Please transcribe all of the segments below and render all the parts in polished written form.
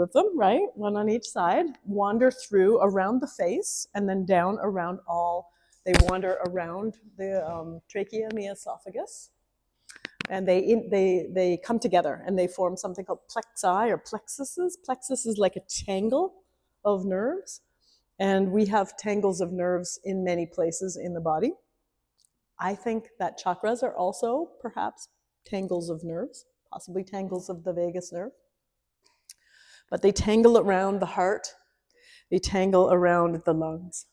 of them, right? One on each side, wander through around the face and then down around they wander around the trachea and the esophagus. And they come together and they form something called plexi or plexuses. Plexus is like a tangle of nerves. And we have tangles of nerves in many places in the body. I think that chakras are also perhaps tangles of nerves, possibly tangles of the vagus nerve. But they tangle around the heart, they tangle around the lungs,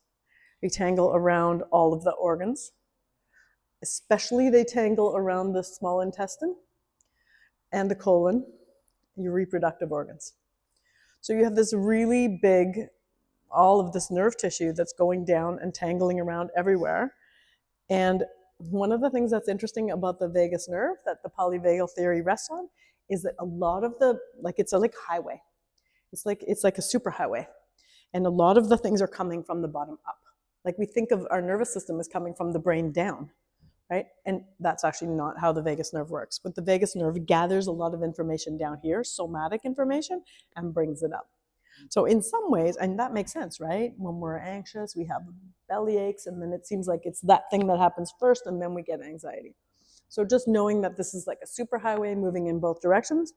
they tangle around all of the organs. Especially they tangle around the small intestine and the colon, your reproductive organs. So you have this really big, all of this nerve tissue that's going down and tangling around everywhere. And one of the things that's interesting about the vagus nerve that the polyvagal theory rests on is that a lot of it's like highway. It's like a superhighway. And a lot of the things are coming from the bottom up. Like we think of our nervous system as coming from the brain down, right? And that's actually not how the vagus nerve works. But the vagus nerve gathers a lot of information down here, somatic information, and brings it up. So in some ways, and that makes sense, right? When we're anxious, we have belly aches, and then it seems like it's that thing that happens first, and then we get anxiety. So just knowing that this is like a superhighway moving in both directions,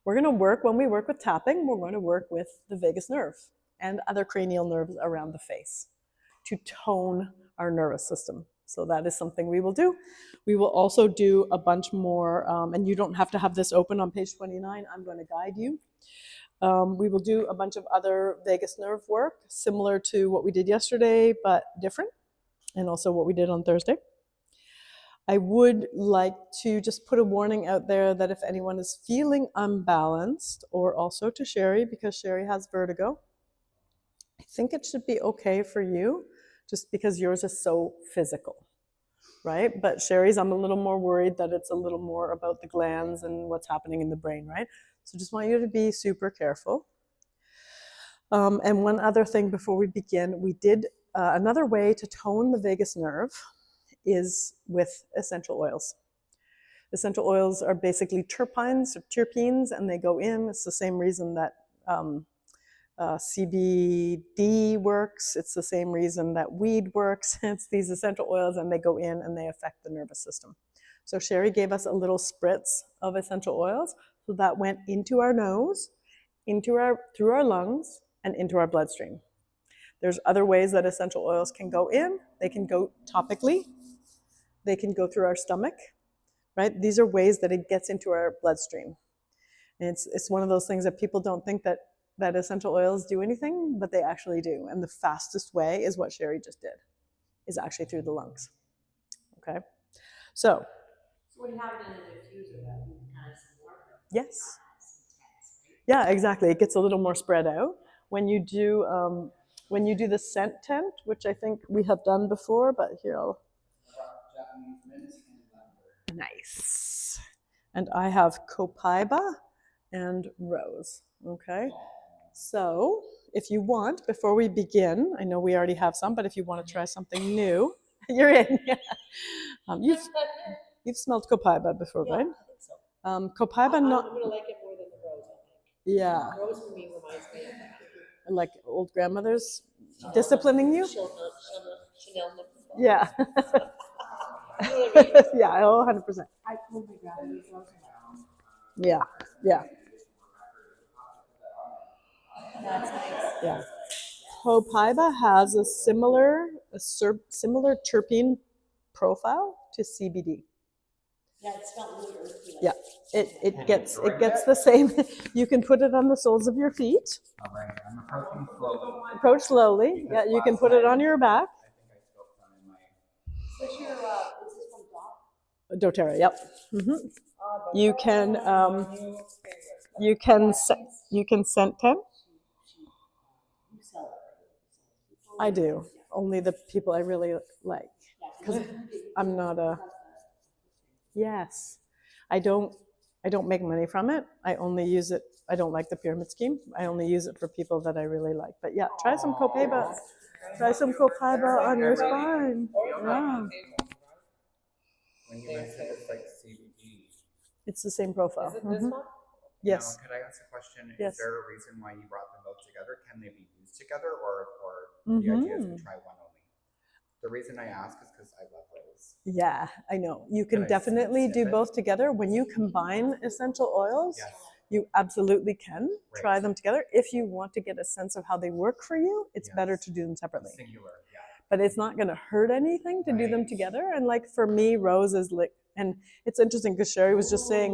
we're going to work, when we work with tapping, we're going to work with the vagus nerve and other cranial nerves around the face to tone our nervous system. So that is something we will do. We will also do a bunch more, and you don't have to have this open on page 29. I'm going to guide you. We will do a bunch of other vagus nerve work, similar to what we did yesterday, but different, and also what we did on Thursday. I would like to just put a warning out there that if anyone is feeling unbalanced, or also to Sherry, because Sherry has vertigo, I think it should be okay for you, just because yours is so physical, right? But Sherry's, I'm a little more worried that it's a little more about the glands and what's happening in the brain, right? So just want you to be super careful. And one other thing before we begin, we did another way to tone the vagus nerve is with essential oils. Essential oils are basically terpenes, and they go in. It's the same reason that CBD works. It's the same reason that weed works. It's these essential oils, and they go in and they affect the nervous system. So Sherry gave us a little spritz of essential oils. So that went into our nose, through our lungs, and into our bloodstream. There's other ways that essential oils can go in. They can go topically. They can go through our stomach, right? These are ways that it gets into our bloodstream. And it's one of those things that people don't think that essential oils do anything, but they actually do. And the fastest way is what Sherry just did, is actually through the lungs. Okay? So when you have it in a diffuser, that you can kind of see more. Yes. Yeah, exactly. It gets a little more spread out. When you do the scent tent, which I think we have done before, but here I'll. Nice. And I have copaiba and rose. Okay. So if you want, before we begin, I know we already have some, but if you want to try something new, you're in. You've smelled copaiba before, right? I think so. Copaiba not. I'm gonna like it more than the rose, I think. Yeah. Rose for me reminds me of that. Like old grandmothers disciplining you. Chanel. Yeah. Yeah, 100%. I told my grandma use rose. Yeah, yeah. That's nice. Yeah. Copaiba has a similar terpene profile to CBD. Yeah, it smelled really earthy. Yeah, it gets the same. You can put it on the soles of your feet. All right, I'm approaching slowly. Approach slowly. Yeah, you can put it on your back. Is this from Dot? doTERRA, yep. Mm-hmm. You can scent tent. I do. Only the people I really like. Because I'm not a. Yes, I don't make money from it. I only use it. I don't like the pyramid scheme. I only use it for people that I really like. But yeah, try some copaiba. Try some copaiba on your spine. Yeah. When you mentioned it's like CBD. It's the same profile. Is it this one? Yes. Now, could I ask a question? Yes. Is there a reason why you brought them both together? Can they be used together, or the idea is we try one only? The reason I ask is because I love Rose. Yeah, I know. You Can can I definitely sniff do it? both together. When you combine essential oils, Yes. you absolutely can try Right. them together. If you want to get a sense of how they work for you, it's better Yes. to do them separately. Singular. Yeah. But it's not going to hurt anything to do them Right. together. And like for me, Rose is like, and it's interesting because Sherry was just saying,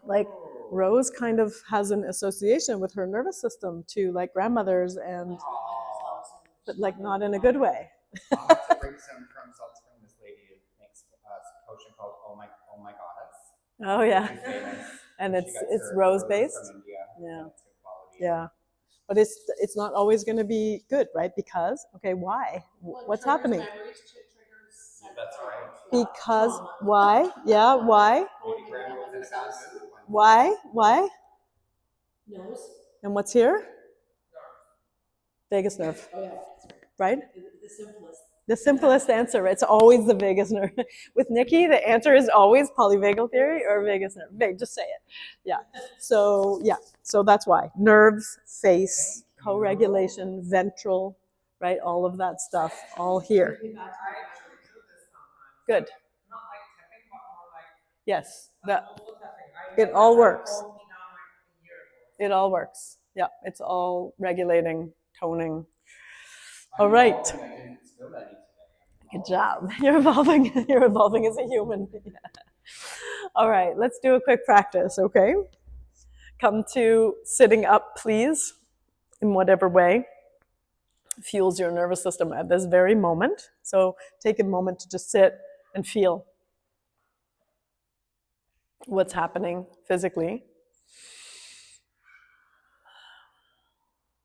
like, Rose kind of has an association with her nervous system to like grandmothers, and but like not in a good way. I'll have to bring some from Salt Spring. This lady makes a potion called Oh My Goddess. Oh yeah, She's famous. and She it's gets it's her rose roses based. from India, Yeah. and it's good quality. Yeah, but it's not always going to be good, right? Because okay, why? What's happening? That's right. Because why? Yeah, why? Maybe grandma was in a bad mood one day. Why? Why? Nose? And what's here? Vagus nerve, Oh, yeah. right? The simplest. The simplest answer. It's always the vagus nerve. With Nikki, the answer is always polyvagal theory or vagus nerve. Just say it. Yeah. So that's why nerves, face, co-regulation, ventral, right? All of that stuff, all here. Good. Yes. It all works. It all works. Yeah. It's all regulating, toning. All right. Good job. You're evolving. You're evolving as a human. Yeah. All right, let's do a quick practice, okay? Come to sitting up, please, in whatever way fuels your nervous system at this very moment. So take a moment to just sit and feel what's happening physically.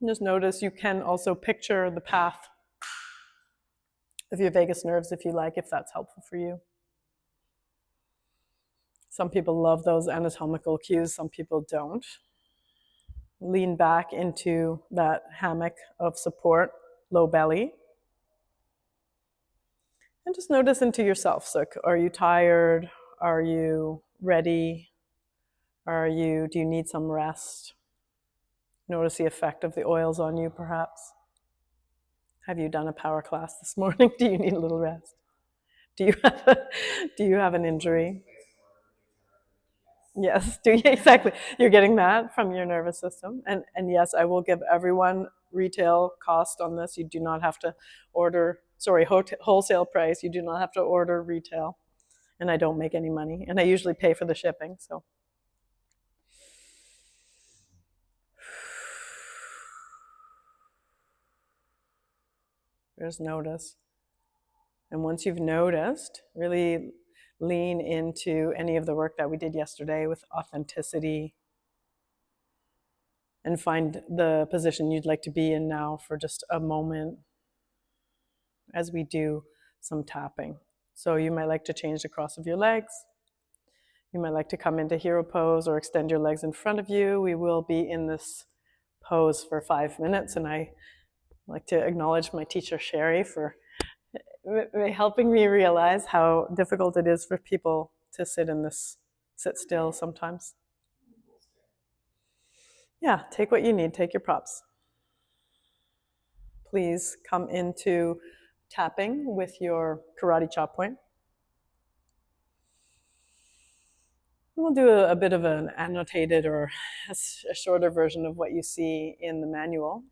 Just notice you can also picture the path of your vagus nerves if you like, if that's helpful for you. Some people love those anatomical cues, some people don't. Lean back into that hammock of support, low belly. And just notice into yourself. So are you tired? Are you ready? Do you need some rest? Notice the effect of the oils on you, perhaps. Have you done a power class this morning? Do you need a little rest? Do you have an injury? Yes, exactly. You're getting that from your nervous system. And yes, I will give everyone retail cost on this. You do not have to order, wholesale price. You do not have to order retail. And I don't make any money. And I usually pay for the shipping, so. Just notice. And once you've noticed, really lean into any of the work that we did yesterday with authenticity and find the position you'd like to be in now for just a moment as we do some tapping. So you might like to change the cross of your legs. You might like to come into hero pose or extend your legs in front of you. We will be in this pose for 5 minutes, and I like to acknowledge my teacher Sherry for helping me realize how difficult it is for people to sit still sometimes. Yeah, take what you need, take your props. Please come into tapping with your karate chop point. We'll do a bit of an annotated or a shorter version of what you see in the manual.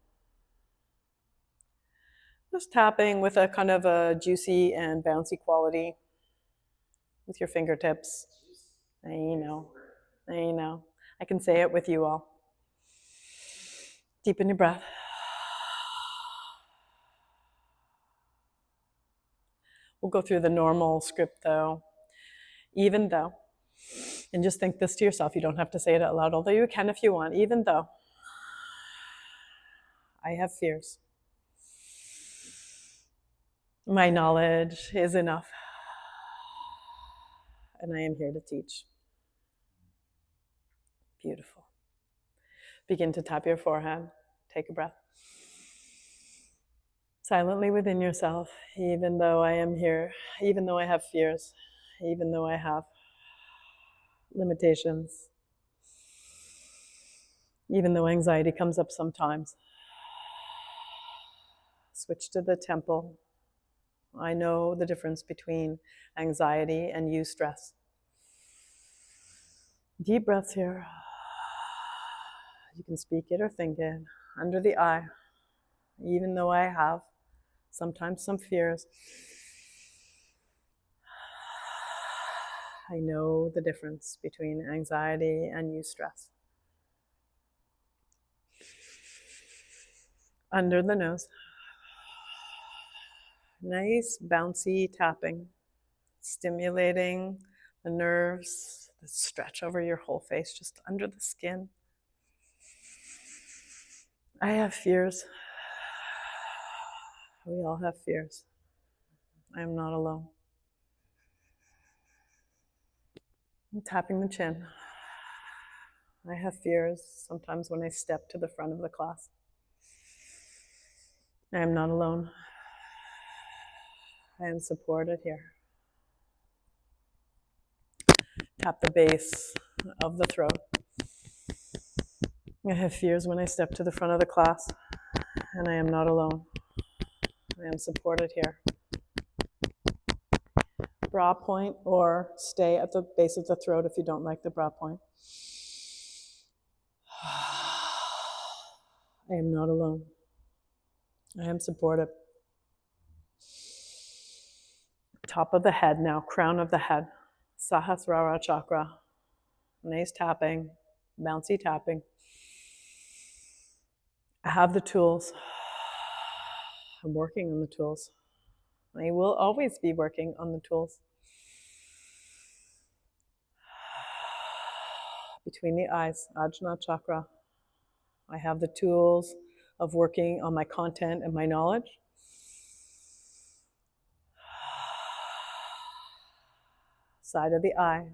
Just tapping with a kind of a juicy and bouncy quality with your fingertips. I know. I can say it with you all. Deepen your breath. We'll go through the normal script though. Even though, and just think this to yourself. You don't have to say it out loud, although you can if you want. Even though I have fears, my knowledge is enough, and I am here to teach. Beautiful. Begin to tap your forehead. Take a breath. Silently within yourself, even though I am here, even though I have fears, even though I have limitations, even though anxiety comes up sometimes. Switch to the temple. I know the difference between anxiety and eustress. Deep breaths here. You can speak it or think it. Under the eye. Even though I have sometimes some fears, I know the difference between anxiety and eustress. Under the nose. Nice bouncy tapping, stimulating the nerves that stretch over your whole face, just under the skin. I have fears. We all have fears. I am not alone. I'm tapping the chin. I have fears sometimes when I step to the front of the class. I am not alone. I am supported here. Tap the base of the throat. I have fears when I step to the front of the class, and I am not alone. I am supported here. Bra point, or stay at the base of the throat if you don't like the bra point. I am not alone. I am supported. Top of the head now, crown of the head. Sahasrara chakra. Nice tapping, bouncy tapping. I have the tools. I'm working on the tools. I will always be working on the tools. Between the eyes, Ajna chakra. I have the tools of working on my content and my knowledge. Side of the eye.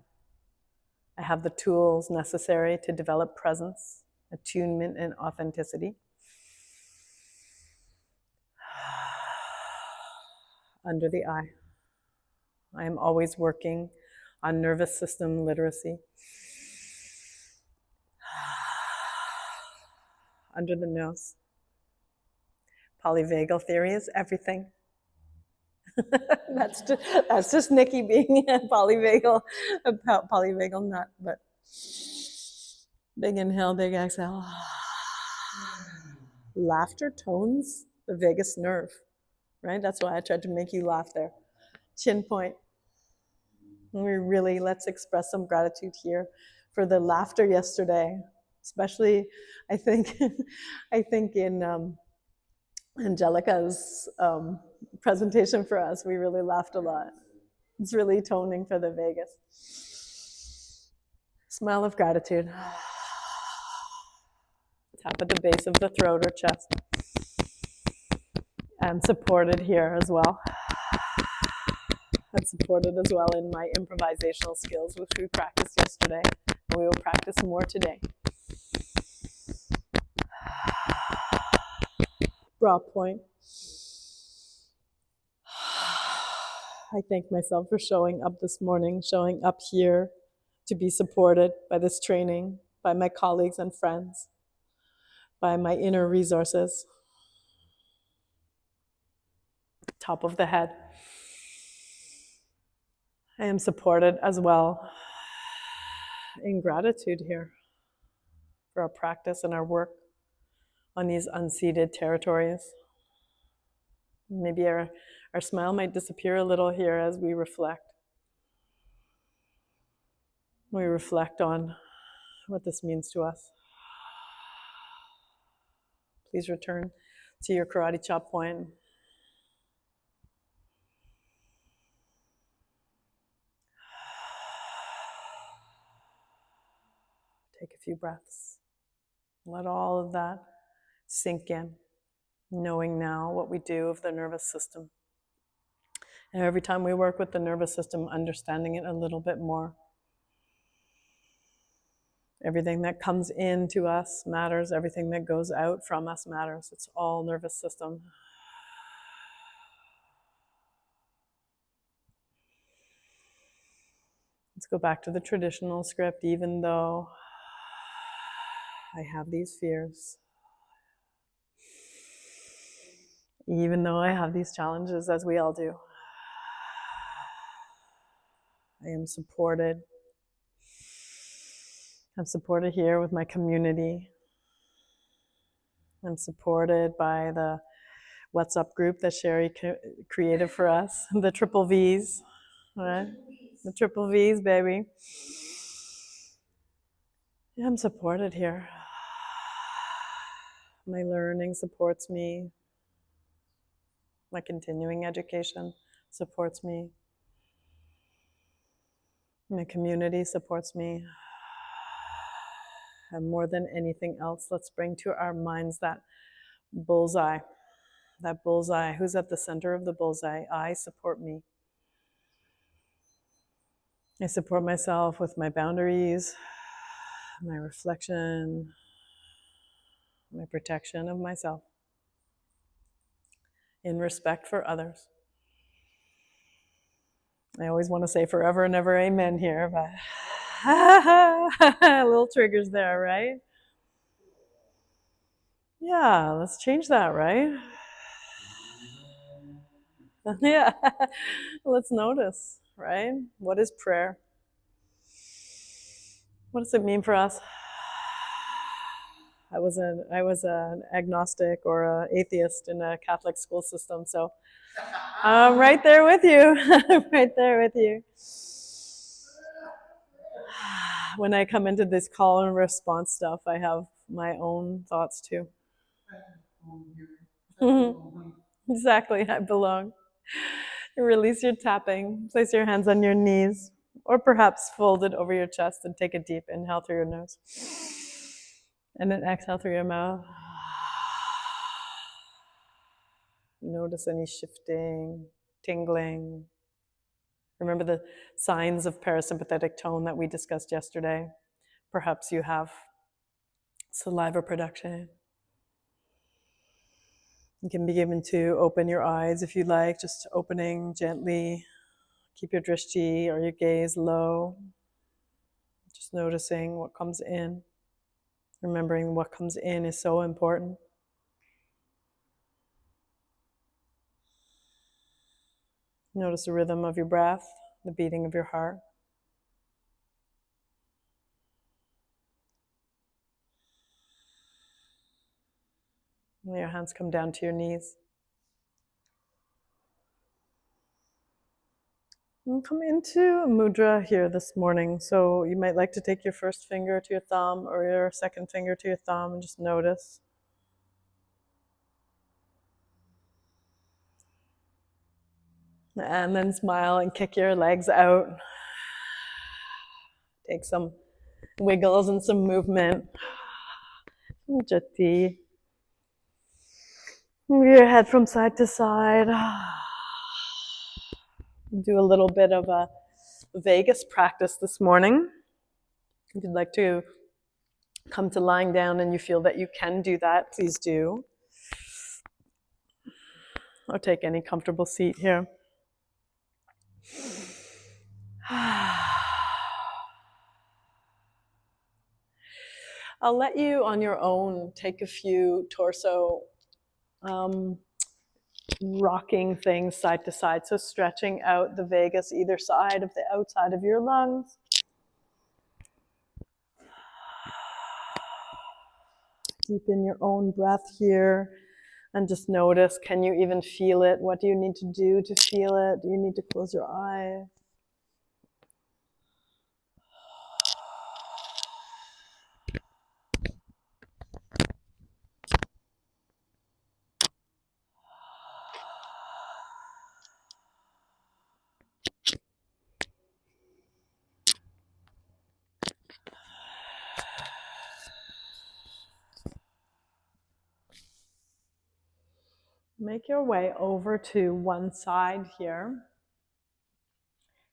I have the tools necessary to develop presence, attunement, and authenticity. Under the eye. I am always working on nervous system literacy. Under the nose. Polyvagal theory is everything. That's just Nikki being a polyvagal nut. But big inhale, big exhale. Laughter tones the vagus nerve, right? That's why I tried to make you laugh there. Chin point. Let's express some gratitude here for the laughter yesterday, especially I think in Angelica's presentation for us, we really laughed a lot. It's really toning for the vagus. Smile of gratitude. Tap at the base of the throat or chest. I'm supported here as well. I'm supported as well in my improvisational skills, which we practiced yesterday, and we will practice more today. Bra point. I thank myself for showing up this morning, showing up here to be supported by this training, by my colleagues and friends, by my inner resources. Top of the head. I am supported as well in gratitude here for our practice and our work on these unceded territories. Maybe our smile might disappear a little here as we reflect. We reflect on what this means to us. Please return to your karate chop point. Take a few breaths. Let all of that sink in, knowing now what we do of the nervous system. And every time we work with the nervous system, understanding it a little bit more. Everything that comes into us matters. Everything that goes out from us matters. It's all nervous system. Let's go back to the traditional script, even though I have these fears. Even though I have these challenges, as we all do, I am supported. I'm supported here with my community. I'm supported by the What's Up group that Sherry created for us, the triple V's, right? The triple V's, baby. Yeah, I'm supported here. My learning supports me. My continuing education supports me. My community supports me. And more than anything else, let's bring to our minds that bullseye. That bullseye. Who's at the center of the bullseye? I support me. I support myself with my boundaries, my reflection, my protection of myself, in respect for others. I always want to say forever and ever amen here, but little triggers there, right? Yeah, let's change that, right? Yeah, let's notice, right? What is prayer? What does it mean for us? I was an agnostic or an atheist in a Catholic school system, so I'm right there with you. Right there with you. When I come into this call and response stuff, I have my own thoughts too. Exactly, I belong. Release your tapping. Place your hands on your knees, or perhaps fold it over your chest and take a deep inhale through your nose. And then exhale through your mouth. Notice any shifting, tingling. Remember the signs of parasympathetic tone that we discussed yesterday. Perhaps you have saliva production. You can begin to open your eyes if you like, just opening gently. Keep your drishti or your gaze low. Just noticing what comes in. Remembering what comes in is so important. Notice the rhythm of your breath, the beating of your heart. Let your hands come down to your knees. And come into a mudra here this morning. So you might like to take your first finger to your thumb or your second finger to your thumb and just notice. And then smile and kick your legs out. Take some wiggles and some movement. Jati. Move your head from side to side. Do a little bit of a vagus practice this morning. If you'd like to come to lying down and you feel that you can do that, please do. Or take any comfortable seat here. I'll let you on your own take a few torso rocking things side to side. So stretching out the vagus either side of the outside of your lungs. Deepen your own breath here and just notice, can you even feel it? What do you need to do to feel it? Do you need to close your eyes? Make your way over to one side here.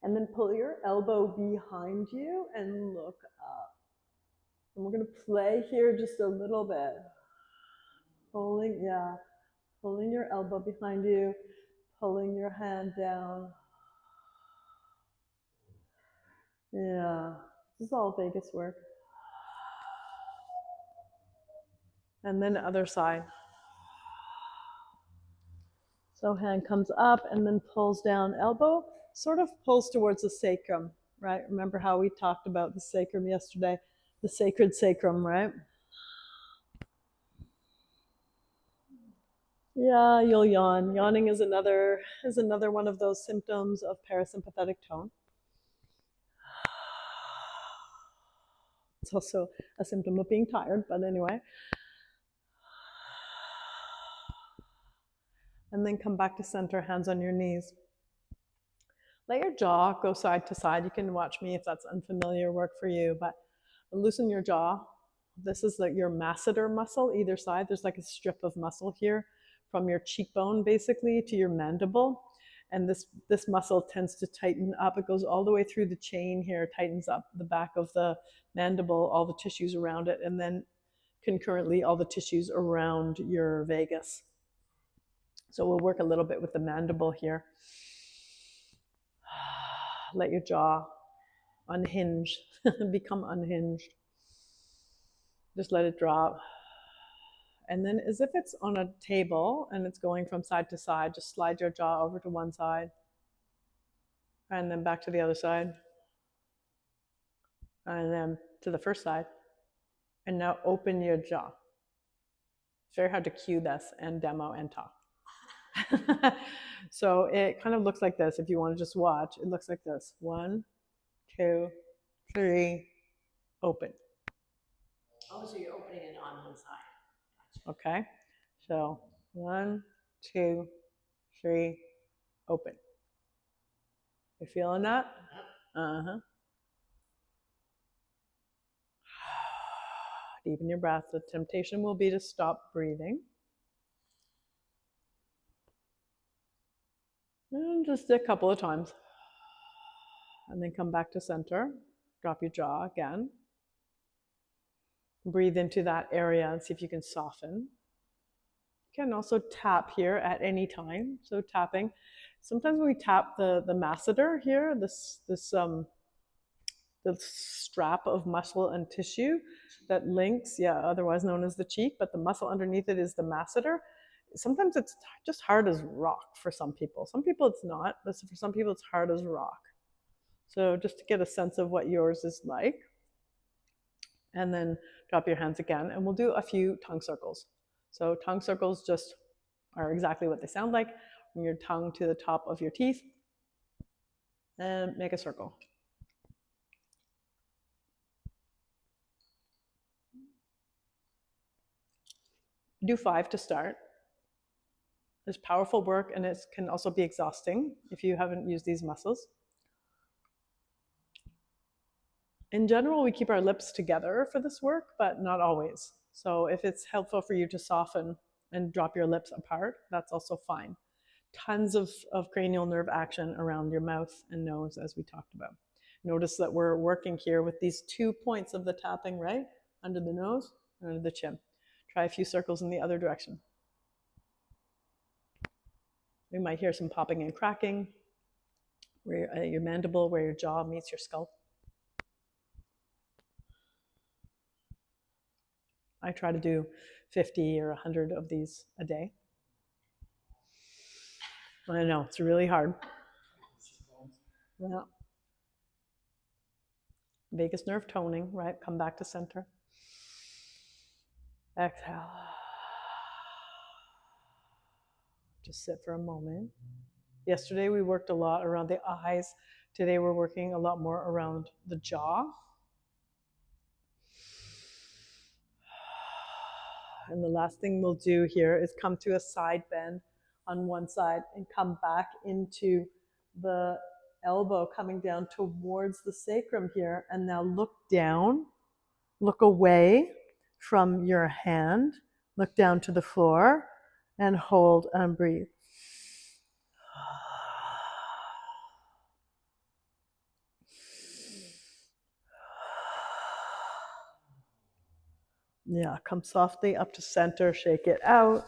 And then pull your elbow behind you and look up. And we're going to play here just a little bit. Pulling your elbow behind you, pulling your hand down. Yeah, this is all vagus work. And then other side. So hand comes up and then pulls down, elbow sort of pulls towards the sacrum, right? Remember how we talked about the sacrum yesterday? The sacred sacrum, right? Yeah, you'll yawn. Yawning is another one of those symptoms of parasympathetic tone. It's also a symptom of being tired, but anyway. And then come back to center, hands on your knees. Let your jaw go side to side. You can watch me if that's unfamiliar work for you, but loosen your jaw. This is like your masseter muscle, either side. There's like a strip of muscle here from your cheekbone basically to your mandible. And this muscle tends to tighten up. It goes all the way through the chain here, tightens up the back of the mandible, all the tissues around it, and then concurrently all the tissues around your vagus. So we'll work a little bit with the mandible here. Let your jaw unhinge, become unhinged. Just let it drop. And then as if it's on a table and it's going from side to side, just slide your jaw over to one side and then back to the other side and then to the first side. And now open your jaw. It's very hard to cue this and demo and talk. So it kind of looks like this. If you want to just watch, it looks like this. 1, 2, 3, open. Oh, so you're opening it on one side. Gotcha. Okay, so 1, 2, 3, open. You feeling that? Uh-huh. Deepen your breath. The temptation will be to stop breathing. And just a couple of times. And then come back to center. Drop your jaw again. Breathe into that area and see if you can soften. You can also tap here at any time. So tapping. Sometimes when we tap the masseter here, the strap of muscle and tissue that links, otherwise known as the cheek, but the muscle underneath it is the masseter. Sometimes it's just hard as rock for some people. Some people it's not, but for some people it's hard as rock. So just to get a sense of what yours is like. And then drop your hands again, and we'll do a few tongue circles. So tongue circles just are exactly what they sound like. Bring your tongue to the top of your teeth and make a circle. Do 5 to start. It's powerful work, and it can also be exhausting if you haven't used these muscles. In general, we keep our lips together for this work, but not always. So if it's helpful for you to soften and drop your lips apart, that's also fine. Tons of cranial nerve action around your mouth and nose, as we talked about. Notice that we're working here with these 2 points of the tapping, right? Under the nose and under the chin. Try a few circles in the other direction. We might hear some popping and cracking, where your mandible, where your jaw meets your skull. I try to do 50 or 100 of these a day. I know, it's really hard. Yeah. Vagus nerve toning, right? Come back to center. Exhale. Just sit for a moment. Yesterday we worked a lot around the eyes. Today we're working a lot more around the jaw. And the last thing we'll do here is come to a side bend on one side and come back into the elbow coming down towards the sacrum here. And now look down, look away from your hand, look down to the floor and hold and breathe. Yeah, come softly up to center, shake it out.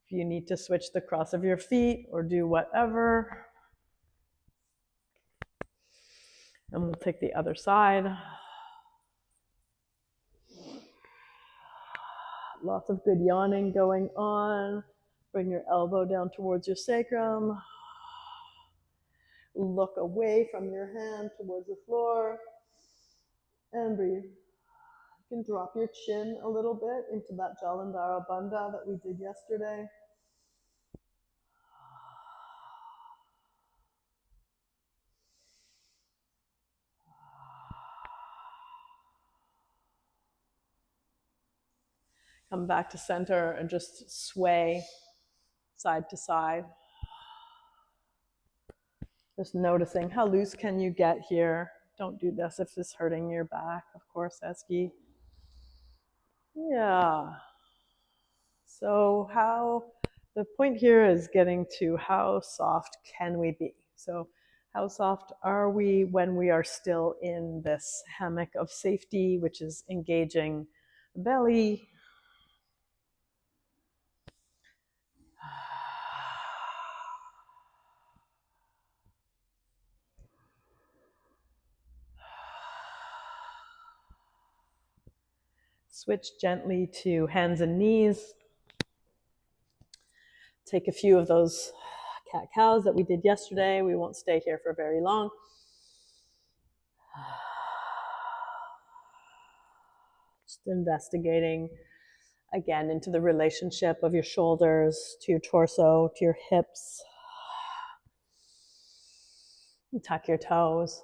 If you need to switch the cross of your feet or do whatever. And we'll take the other side. Lots of good yawning going on. Bring your elbow down towards your sacrum. Look away from your hand towards the floor and breathe. You can drop your chin a little bit into that Jalandhara Bandha that we did yesterday. Come back to center and just sway side to side. Just noticing how loose can you get here. Don't do this if it's hurting your back, of course, Eski. Yeah. So the point here is getting to how soft can we be? So how soft are we when we are still in this hammock of safety, which is engaging the belly. Switch gently to hands and knees. Take a few of those cat-cows that we did yesterday. We won't stay here for very long. Just investigating again into the relationship of your shoulders to your torso, to your hips. Tuck your toes.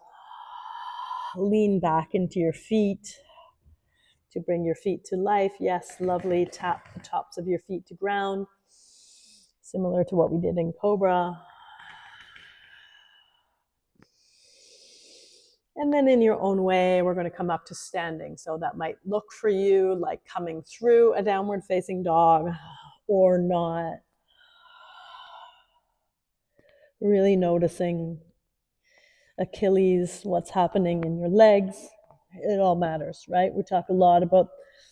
Lean back into your feet to bring your feet to life. Yes, lovely. Tap the tops of your feet to ground, similar to what we did in Cobra. And then in your own way, we're going to come up to standing. So that might look for you like coming through a downward facing dog or not. Really noticing Achilles, what's happening in your legs. It all matters, right? We talk a lot about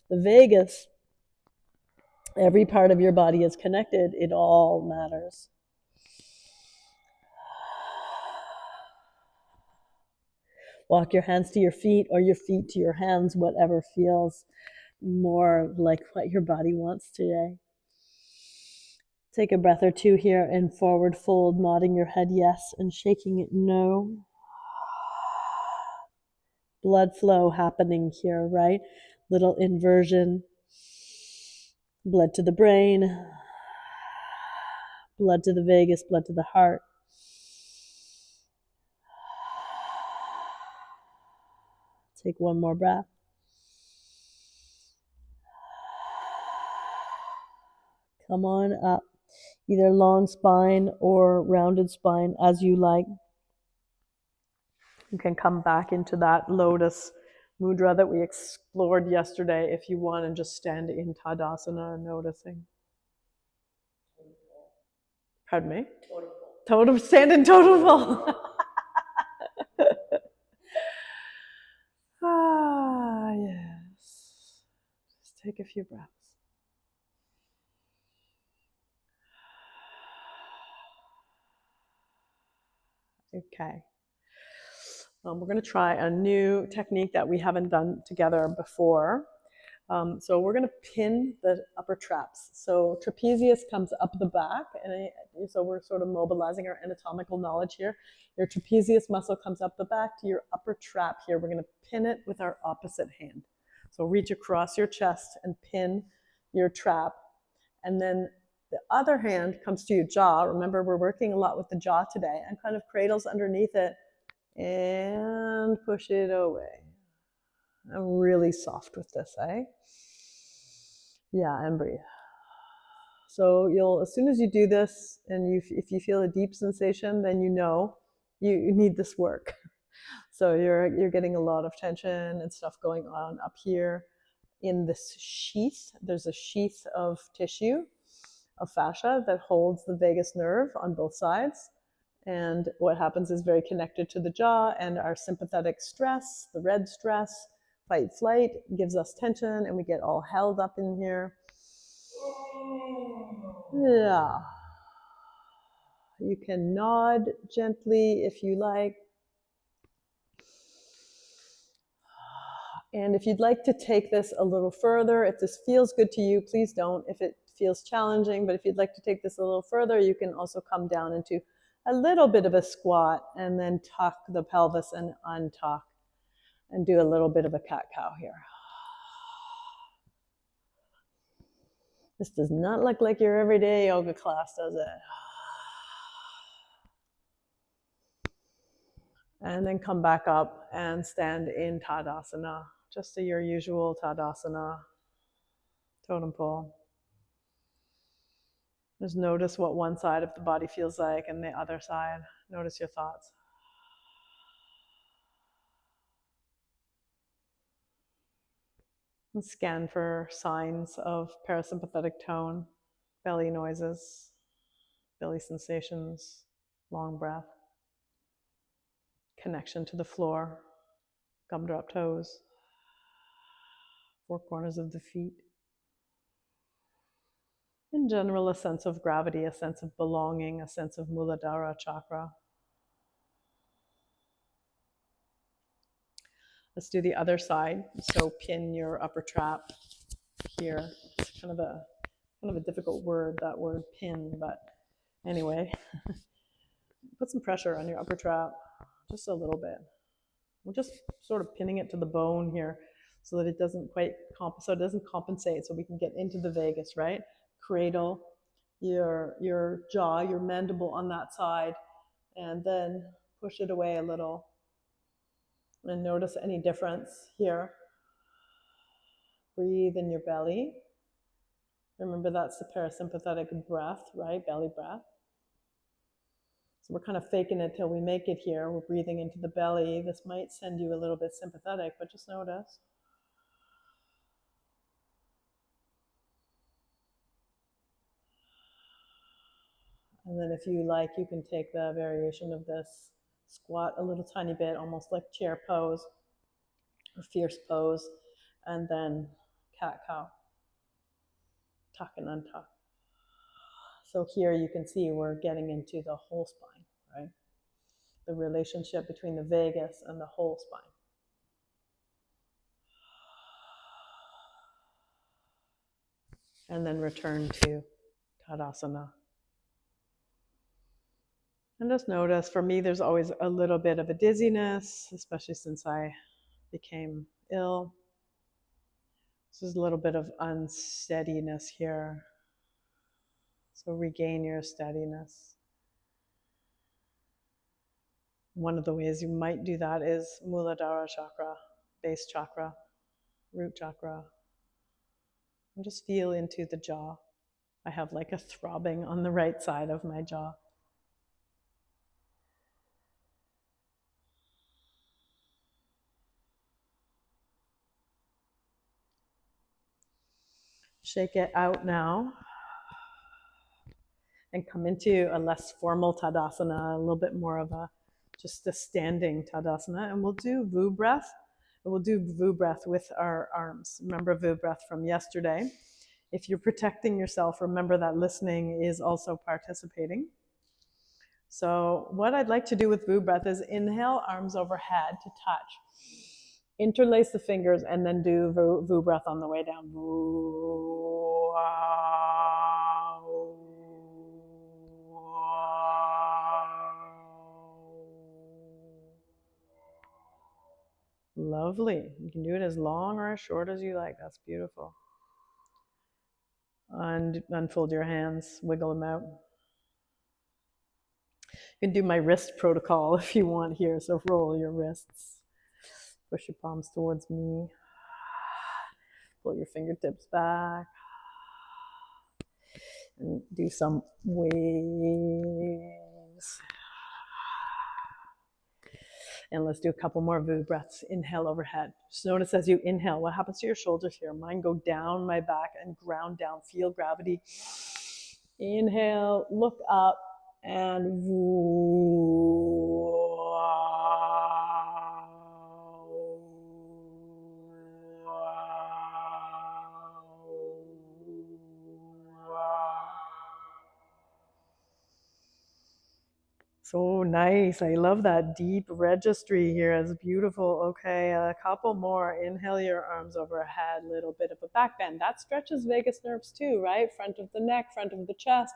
the vagus. Every part of your body is connected. It all matters. Walk your hands to your feet or your feet to your hands, whatever feels more like what your body wants today. Take a breath or two here in forward fold, nodding your head yes and shaking it no. Blood flow happening here, right? Little inversion. Blood to the brain, blood to the vagus, blood to the heart. Take one more breath. Come on up. Either long spine or rounded spine, as you like. You can come back into that lotus mudra that we explored yesterday if you want, and just stand in Tadasana, noticing. Pardon me? Totem, stand in totem pole. Ah, yes. Just take a few breaths. Okay. We're going to try a new technique that we haven't done together before. So we're going to pin the upper traps. So trapezius comes up the back, and so we're sort of mobilizing our anatomical knowledge here. Your trapezius muscle comes up the back to your upper trap here. We're going to pin it with our opposite hand. So reach across your chest and pin your trap. And then the other hand comes to your jaw. Remember, we're working a lot with the jaw today, and kind of cradles underneath it and push it away. I'm really soft with this, eh? Yeah, and breathe. So you'll, as soon as you do this, and if you feel a deep sensation, then you know you need this work. So you're getting a lot of tension and stuff going on up here in this sheath. There's a sheath of tissue, of fascia, that holds the vagus nerve on both sides. And what happens is very connected to the jaw, and our sympathetic stress, the red stress, fight, flight, gives us tension, and we get all held up in here. Yeah. You can nod gently if you like. And if you'd like to take this a little further, if this feels good to you, please don't. If it feels challenging, but if you'd like to take this a little further, you can also come down into a little bit of a squat and then tuck the pelvis and untuck and do a little bit of a cat-cow here. This does not look like your everyday yoga class, does it? And then come back up and stand in Tadasana, just to your usual Tadasana, totem pole. Just notice what one side of the body feels like and the other side. Notice your thoughts. And scan for signs of parasympathetic tone, belly noises, belly sensations, long breath, connection to the floor, gumdrop toes, four corners of the feet. In general, a sense of gravity, a sense of belonging, a sense of Muladhara chakra. Let's do the other side. So pin your upper trap here. It's kind of a difficult word, that word pin, but anyway. Put some pressure on your upper trap, just a little bit. We're just sort of pinning it to the bone here so that it doesn't quite compensate, so we can get into the vagus, right? Cradle your jaw, your mandible on that side, and then push it away a little. And notice any difference here. Breathe in your belly. Remember, that's the parasympathetic breath, right? Belly breath. So we're kind of faking it till we make it here. We're breathing into the belly. This might send you a little bit sympathetic, but just notice. And then if you like, you can take the variation of this, squat a little tiny bit, almost like chair pose or fierce pose, and then cat-cow, tuck and untuck. So here you can see we're getting into the whole spine, right? The relationship between the vagus and the whole spine. And then return to Tadasana. And just notice, for me, there's always a little bit of a dizziness, especially since I became ill. So there's a little bit of unsteadiness here. So regain your steadiness. One of the ways you might do that is Muladhara chakra, base chakra, root chakra. And just feel into the jaw. I have like a throbbing on the right side of my jaw. Shake it out now. And come into a less formal Tadasana, a little bit more of just a standing Tadasana. And we'll do Vu breath. And we'll do Vu breath with our arms. Remember Vu breath from yesterday. If you're protecting yourself, remember that listening is also participating. So what I'd like to do with Vu breath is inhale, arms overhead to touch. Interlace the fingers and then do Vu breath on the way down. Vu. Lovely. You can do it as long or as short as you like. That's beautiful. And unfold your hands, wiggle them out. You can do my wrist protocol if you want here. So roll your wrists. Push your palms towards me. Pull your fingertips back. And do some waves. And let's do a couple more Vu breaths. Inhale overhead. Just notice as you inhale, what happens to your shoulders here? Mine go down my back and ground down. Feel gravity. Inhale, look up, and So nice. I love that deep registry here. It's beautiful. Okay, a couple more. Inhale your arms overhead, little bit of a back bend. That stretches vagus nerves too, right? Front of the neck, front of the chest.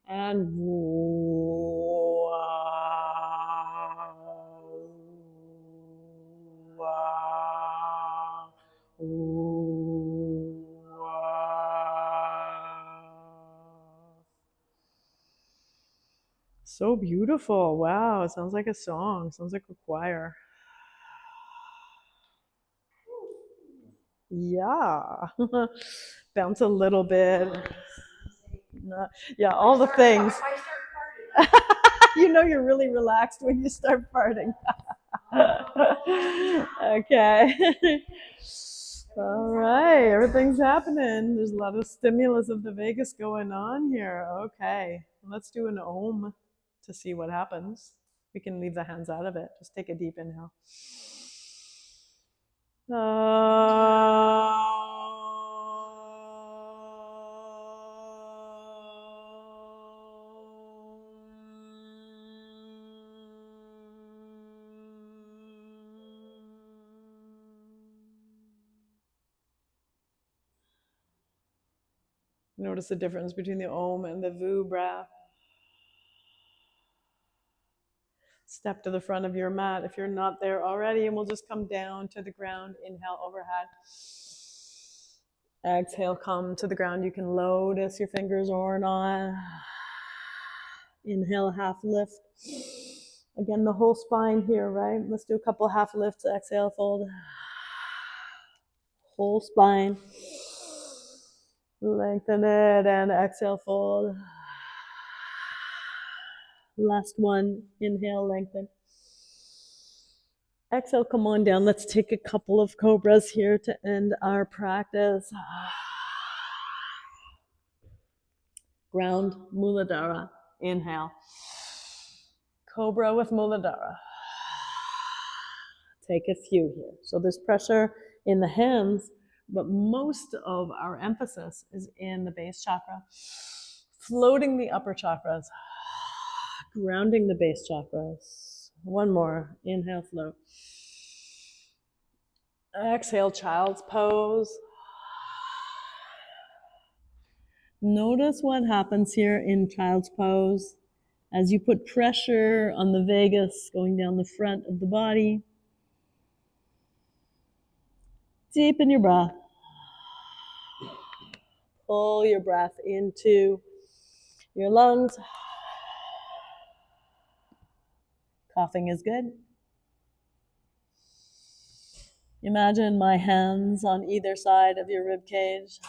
And so beautiful. Wow, it sounds like a song. Sounds like a choir. Yeah. Bounce a little bit. Yeah, all the things. If I start farting. You know you're really relaxed when you start farting. Okay. All right, everything's happening. There's a lot of stimulus of the vagus going on here. Okay, let's do an Om to see what happens. We can leave the hands out of it. Just take a deep inhale. Notice the difference between the Om and the Vu breath. Step to the front of your mat if you're not there already, and we'll just come down to the ground. Inhale overhead. Exhale, come to the ground. You can lotus your fingers or not. Inhale, half lift. Again, the whole spine here, right? Let's do a couple half lifts. Exhale, fold. Whole spine. Lengthen it and exhale, fold. Last one. Inhale, lengthen. Exhale, come on down. Let's take a couple of cobras here to end our practice. Ground Muladhara. Inhale. Cobra with Muladhara. Take a few here. So there's pressure in the hands, but most of our emphasis is in the base chakra. Floating the upper chakras. Grounding the base chakras. One more. Inhale, float. Exhale, child's pose. Notice what happens here in child's pose as you put pressure on the vagus going down the front of the body. Deepen your breath. Pull your breath into your lungs. Coughing is good. Imagine my hands on either side of your rib cage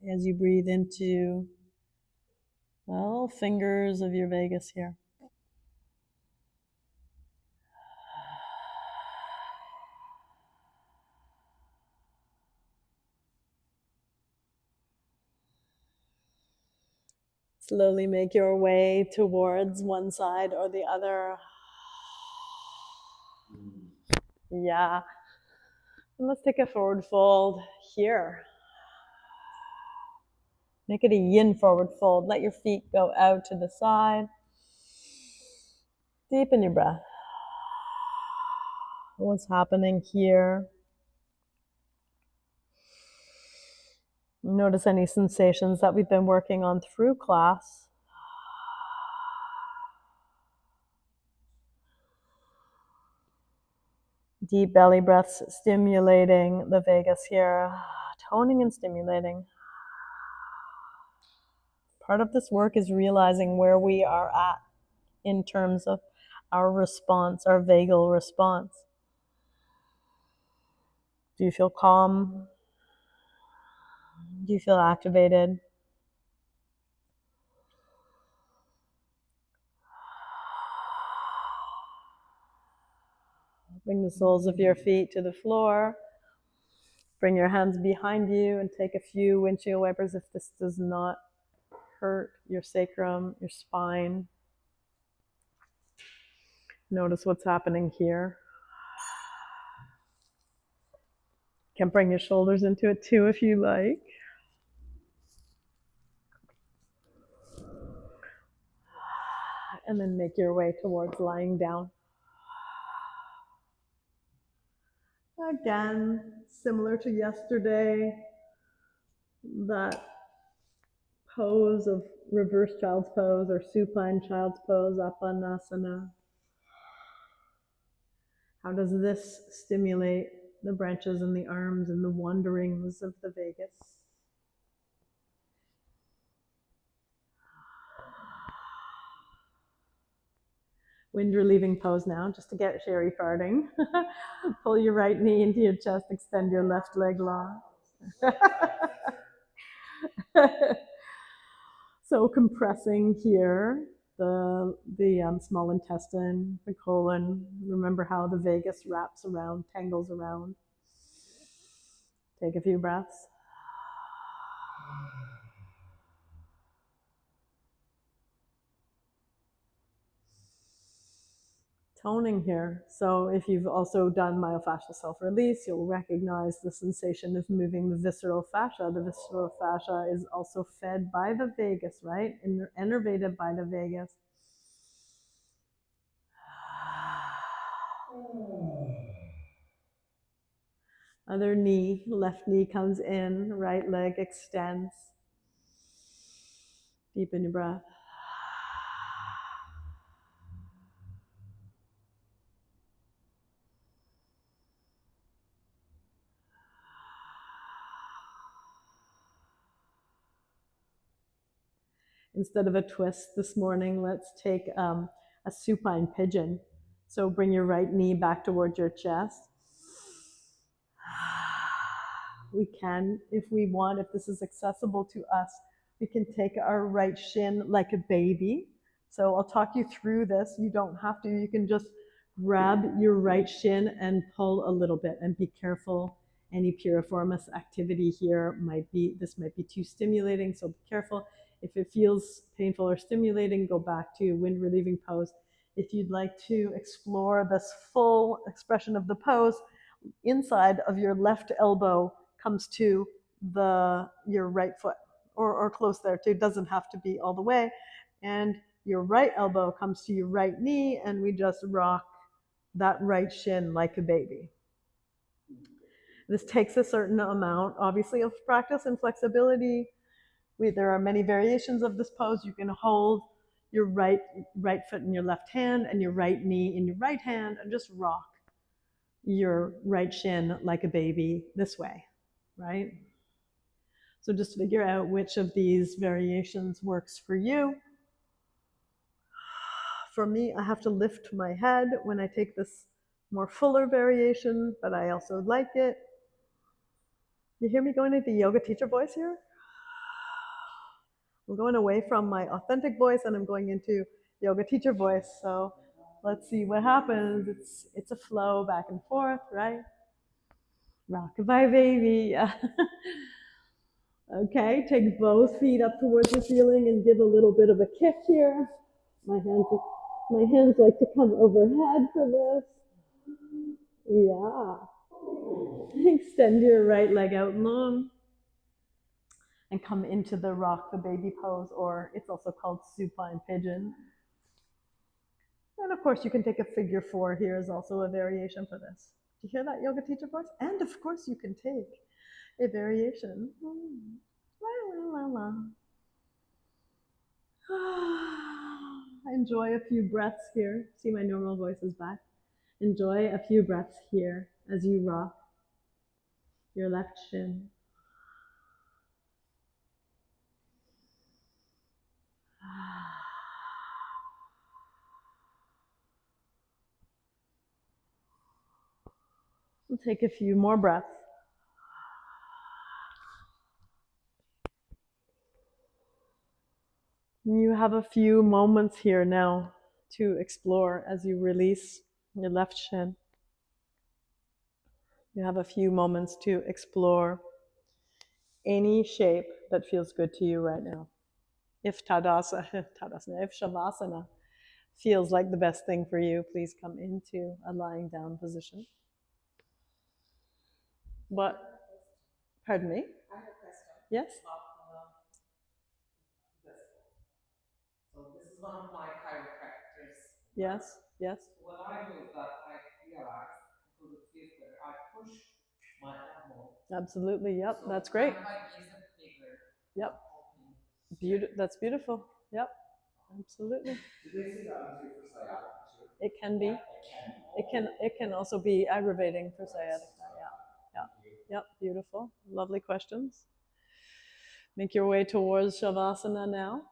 as you breathe into, well, fingers of your vagus here. Slowly make your way towards one side or the other. Yeah. And let's take a forward fold here. Make it a yin forward fold. Let your feet go out to the side. Deepen your breath. What's happening here? Notice any sensations that we've been working on through class. Deep belly breaths stimulating the vagus here, toning and stimulating. Part of this work is realizing where we are at in terms of our response, our vagal response. Do you feel calm? Do you feel activated? Bring the soles of your feet to the floor. Bring your hands behind you and take a few windshield wipers if this does not hurt your sacrum, your spine. Notice what's happening here. You can bring your shoulders into it too if you like. and then make your way towards lying down. Again, similar to yesterday, that pose of reverse child's pose or supine child's pose, Apanasana. How does this stimulate the branches in the arms and the wanderings of the vagus? Wind relieving pose now, just to get Sherry farting. Pull your right knee into your chest, extend your left leg long. So compressing here, the small intestine, the colon. Remember how the vagus wraps around, tangles around. Take a few breaths. Toning here. So if you've also done myofascial self-release, you'll recognize the sensation of moving the visceral fascia. The visceral fascia is also fed by the vagus, right? Innervated by the vagus. Other knee, left knee comes in, right leg extends. Deepen your breath. Instead of a twist this morning, let's take a supine pigeon. So bring your right knee back towards your chest. We can, if we want, if this is accessible to us, we can take our right shin like a baby. So I'll talk you through this. You don't have to. You can just grab your right shin and pull a little bit, and be careful. Any piriformis activity here might be too stimulating, so be careful. If it feels painful or stimulating, go back to wind relieving pose. If you'd like to explore this full expression of the pose, inside of your left elbow comes to your right foot, or close there too. It doesn't have to be all the way. And your right elbow comes to your right knee, and we just rock that right shin like a baby. This takes a certain amount, obviously, of practice and flexibility. There are many variations of this pose. You can hold your right foot in your left hand and your right knee in your right hand, and just rock your right shin like a baby this way, right? So just figure out which of these variations works for you. For me, I have to lift my head when I take this more fuller variation, but I also like it. You hear me going into the yoga teacher voice here? I'm going away from my authentic voice and I'm going into yoga teacher voice. So let's see what happens. It's a flow back and forth, right? Rockabye baby. Yeah. Okay, take both feet up towards the ceiling and give a little bit of a kick here. My hands like to come overhead for this. Yeah. Extend your right leg out long and come into the rock the baby pose, or it's also called supine pigeon. And of course, you can take a figure 4 here is also a variation for this. Do you hear that, yoga teacher voice? And of course, you can take a variation. La, la, la, la. Enjoy a few breaths here. See, my normal voice is back. Enjoy a few breaths here as you rock your left shin. We'll take a few more breaths. You have a few moments here now to explore as you release your left shin. You have a few moments to explore any shape that feels good to you right now. If Tadasana, if Shavasana feels like the best thing for you, please come into a lying down position. What? Pardon me? I have a question. Yes? So this is one of my chiropractic Yes, yes. What I do is that I realize because it feels better, I push my elbow. Absolutely. Yep. So That's great. my bike is a bigger Yep. opening. That's beautiful. Yep. Absolutely. Do they see that too for sciatica too? It can be. It can. It can also be aggravating for sciatica. Yeah. Yeah. Yep. Beautiful. Lovely questions. Make your way towards Shavasana now.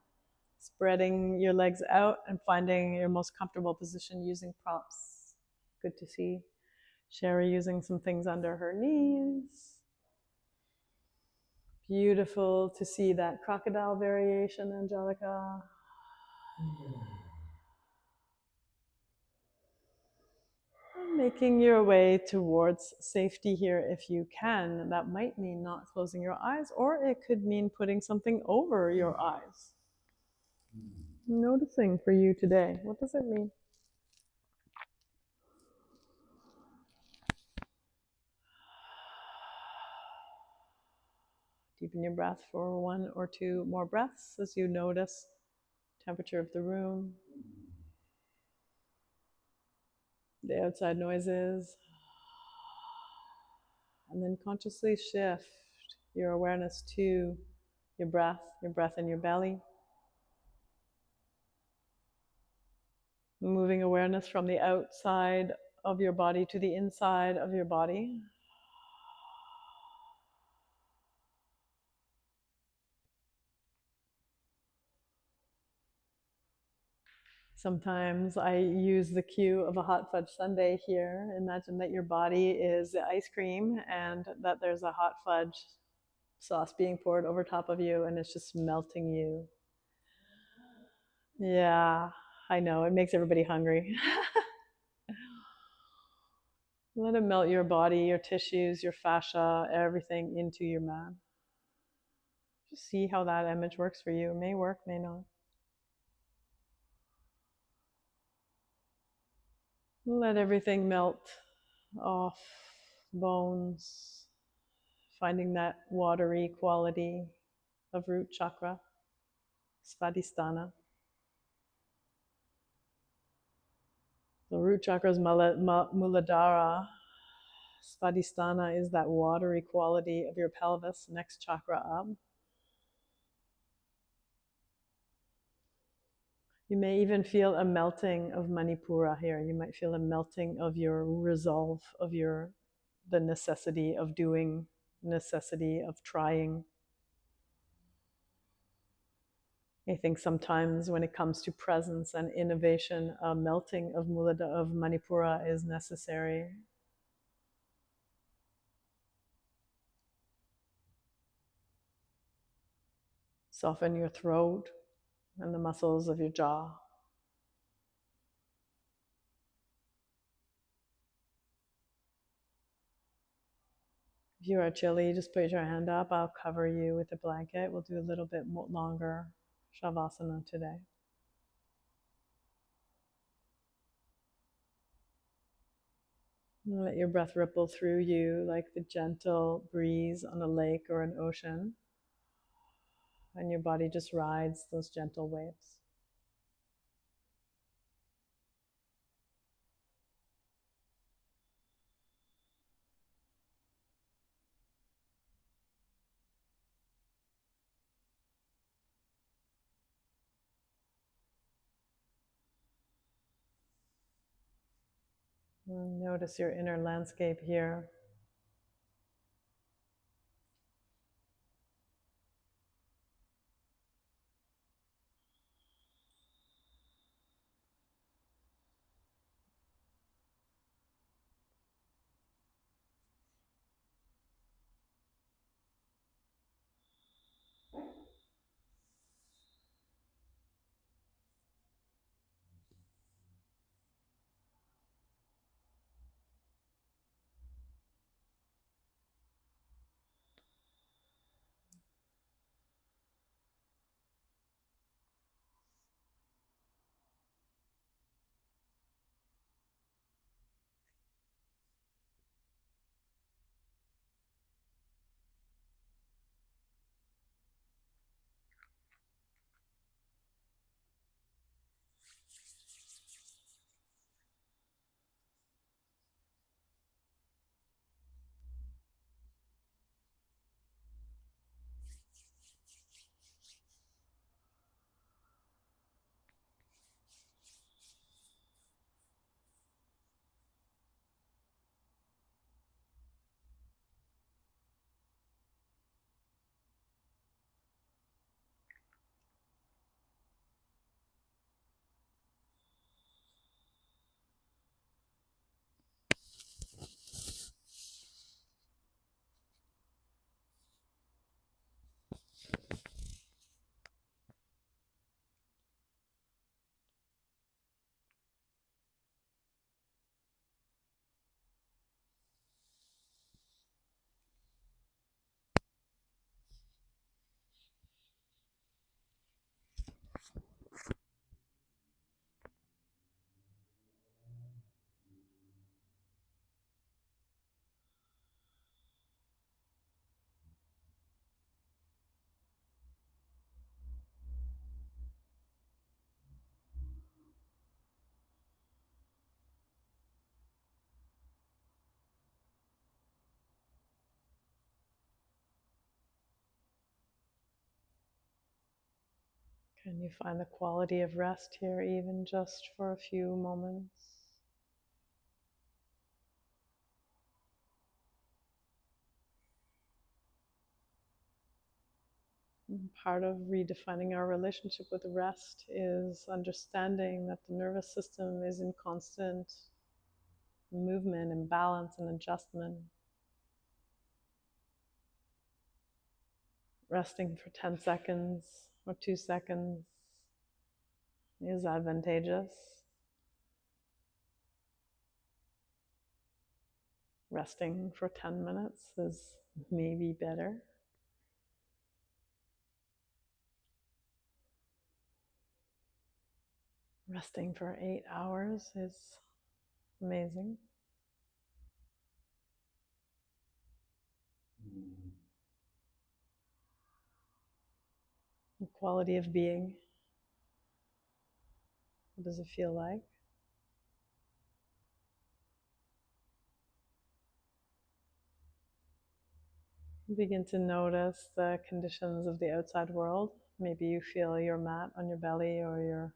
Spreading your legs out and finding your most comfortable position using props. Good to see Sherry using some things under her knees. Beautiful to see that crocodile variation, Angelica. Making your way towards safety here if you can. That might mean not closing your eyes, or it could mean putting something over your eyes. Noticing for you today. What does it mean? Deepen your breath for 1 or 2 more breaths as you notice temperature of the room, the outside noises, and then consciously shift your awareness to your breath in your belly. Moving awareness from the outside of your body to the inside of your body. Sometimes I use the cue of a hot fudge sundae here. Imagine that your body is the ice cream and that there's a hot fudge sauce being poured over top of you and it's just melting you. Yeah, I know, it makes everybody hungry. Let it melt your body, your tissues, your fascia, everything into your mat. Just see how that image works for you. It may work, may not. Let everything melt off, bones, finding that watery quality of root chakra, Svadhisthana. The root chakra is Muladhara. Svadhisthana is that watery quality of your pelvis, next chakra up. You may even feel a melting of Manipura here. You might feel a melting of your resolve, of the necessity of doing, necessity of trying. I think sometimes when it comes to presence and innovation, a melting of Manipura is necessary. Soften your throat and the muscles of your jaw. If you are chilly, just put your hand up. I'll cover you with a blanket. We'll do a little bit longer Shavasana today. Let your breath ripple through you like the gentle breeze on a lake or an ocean. And your body just rides those gentle waves. And notice your inner landscape here. Can you find the quality of rest here, even just for a few moments? And part of redefining our relationship with rest is understanding that the nervous system is in constant movement and balance and adjustment. Resting for 10 seconds or 2 seconds is advantageous. Resting for 10 minutes is maybe better. Resting for 8 hours is amazing. The quality of being. What does it feel like? Begin to notice the conditions of the outside world. Maybe you feel your mat on your belly or your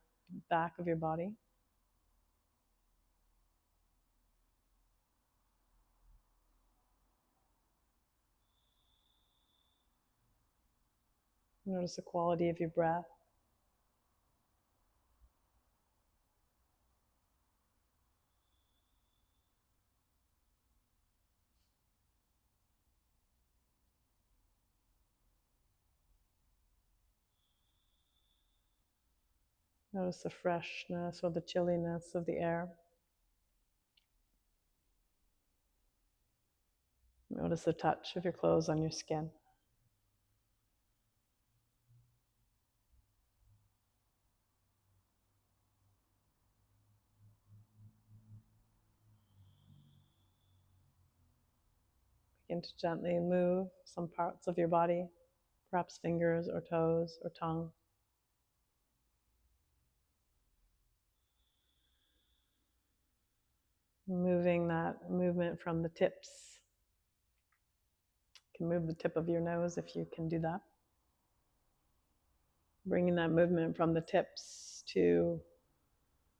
back of your body. Notice the quality of your breath. Notice the freshness or the chilliness of the air. Notice the touch of your clothes on your skin. Begin to gently move some parts of your body, perhaps fingers or toes or tongue. Moving that movement from the tips. You can move the tip of your nose if you can do that. Bringing that movement from the tips to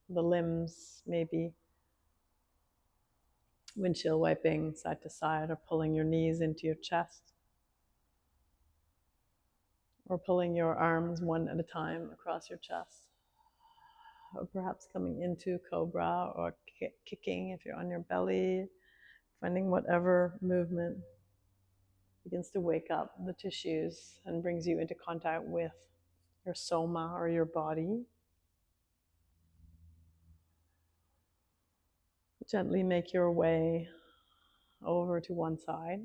the limbs, maybe windshield wiping side to side, or pulling your knees into your chest, or pulling your arms one at a time across your chest, or perhaps coming into cobra or kicking if you're on your belly, finding whatever movement begins to wake up the tissues and brings you into contact with your soma or your body. Gently make your way over to one side.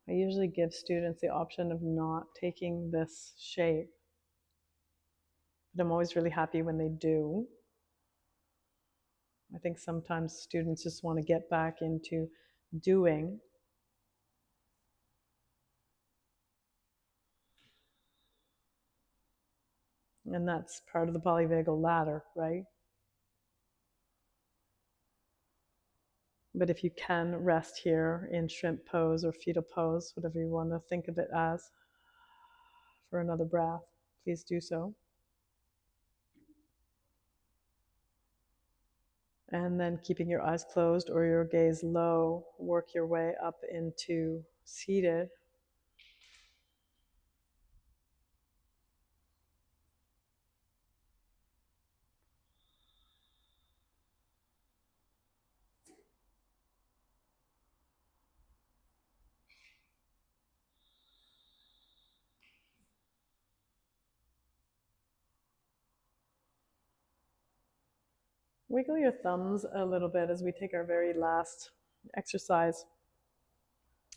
I usually give students the option of not taking this shape, but I'm always really happy when they do. I think sometimes students just want to get back into doing. And that's part of the polyvagal ladder, right? But if you can rest here in shrimp pose or fetal pose, whatever you want to think of it as, for another breath, please do so. And then keeping your eyes closed or your gaze low, work your way up into seated. Wiggle your thumbs a little bit as we take our very last exercise.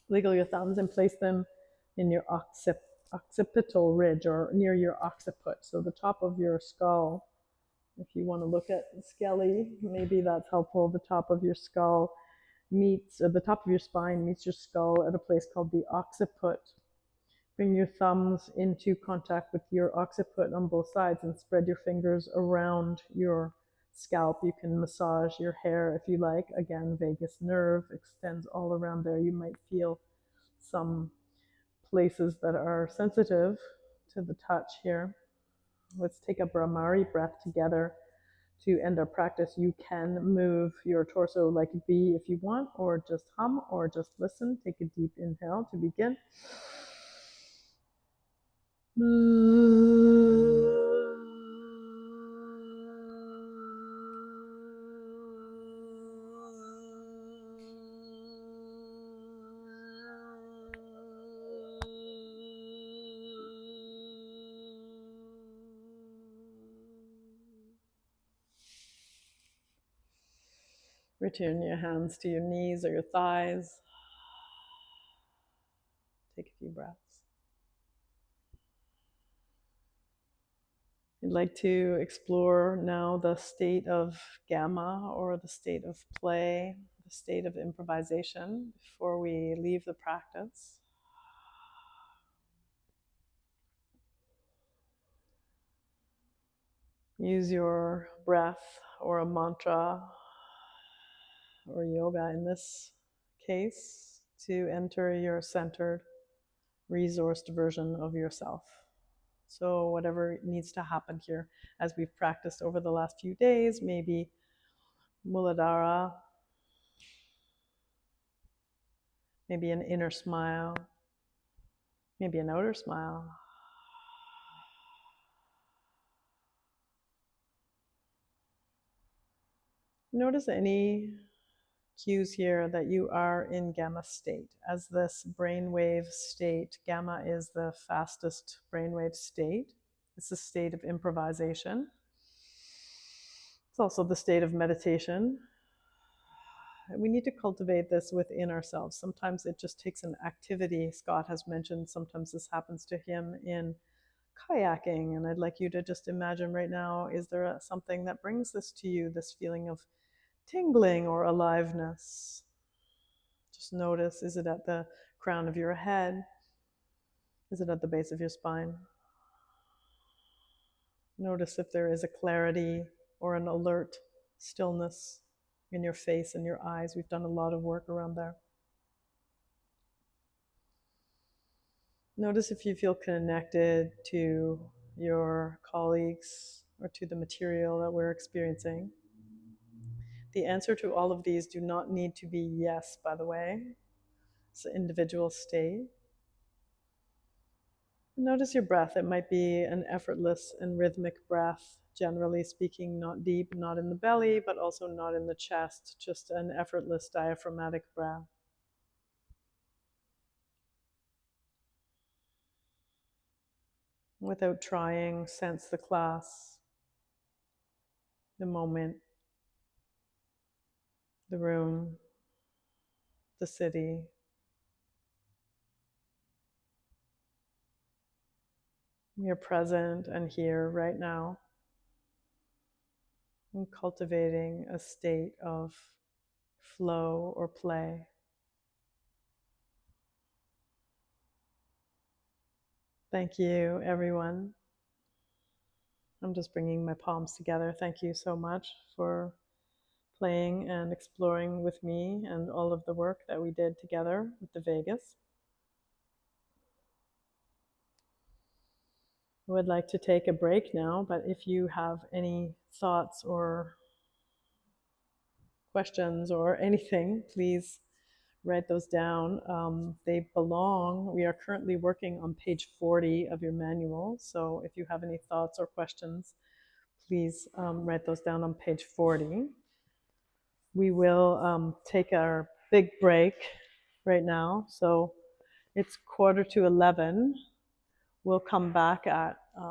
Wiggle your thumbs and place them in your occipital ridge or near your occiput. So the top of your skull, if you want to look at Skelly, maybe that's helpful. The top of your skull meets, or the top of your spine meets your skull at a place called the occiput. Bring your thumbs into contact with your occiput on both sides and spread your fingers around your scalp. You can massage your hair if you like. Again, vagus nerve extends all around there. You might feel some places that are sensitive to the touch here. Let's take a Brahmari breath together to end our practice. You can move your torso like a bee if you want, or just hum, or just listen. Take a deep inhale to begin. Return your hands to your knees or your thighs. Take a few breaths. I'd like to explore now the state of gamma, or the state of play, the state of improvisation before we leave the practice. Use your breath or a mantra or yoga in this case to enter your centered, resourced version of yourself. So whatever needs to happen here as we've practiced over the last few days, maybe Muladhara, maybe an inner smile, maybe an outer smile. Notice any cues here that you are in gamma state. As this brainwave state, gamma is the fastest brainwave state. It's a state of improvisation. It's also the state of meditation. We need to cultivate this within ourselves. Sometimes it just takes an activity. Scott has mentioned sometimes this happens to him in kayaking, and I'd like you to just imagine right now, is there something that brings this to you, this feeling of tingling or aliveness? Just notice, is it at the crown of your head? Is it at the base of your spine? Notice if there is a clarity or an alert stillness in your face and your eyes. We've done a lot of work around there. Notice if you feel connected to your colleagues or to the material that we're experiencing. The answer to all of these do not need to be yes, by the way. It's an individual state. Notice your breath. It might be an effortless and rhythmic breath, generally speaking, not deep, not in the belly, but also not in the chest, just an effortless diaphragmatic breath. Without trying, sense the class, the moment, the room, the city. We are present and here right now, and cultivating a state of flow or play. Thank you, everyone. I'm just bringing my palms together. Thank you so much for playing and exploring with me and all of the work that we did together with the Vegas. I would like to take a break now, but if you have any thoughts or questions or anything, please write those down. We are currently working on page 40 of your manual, so if you have any thoughts or questions, please write those down on page 40. We will take our big break right now, so it's 11:15. We'll come back at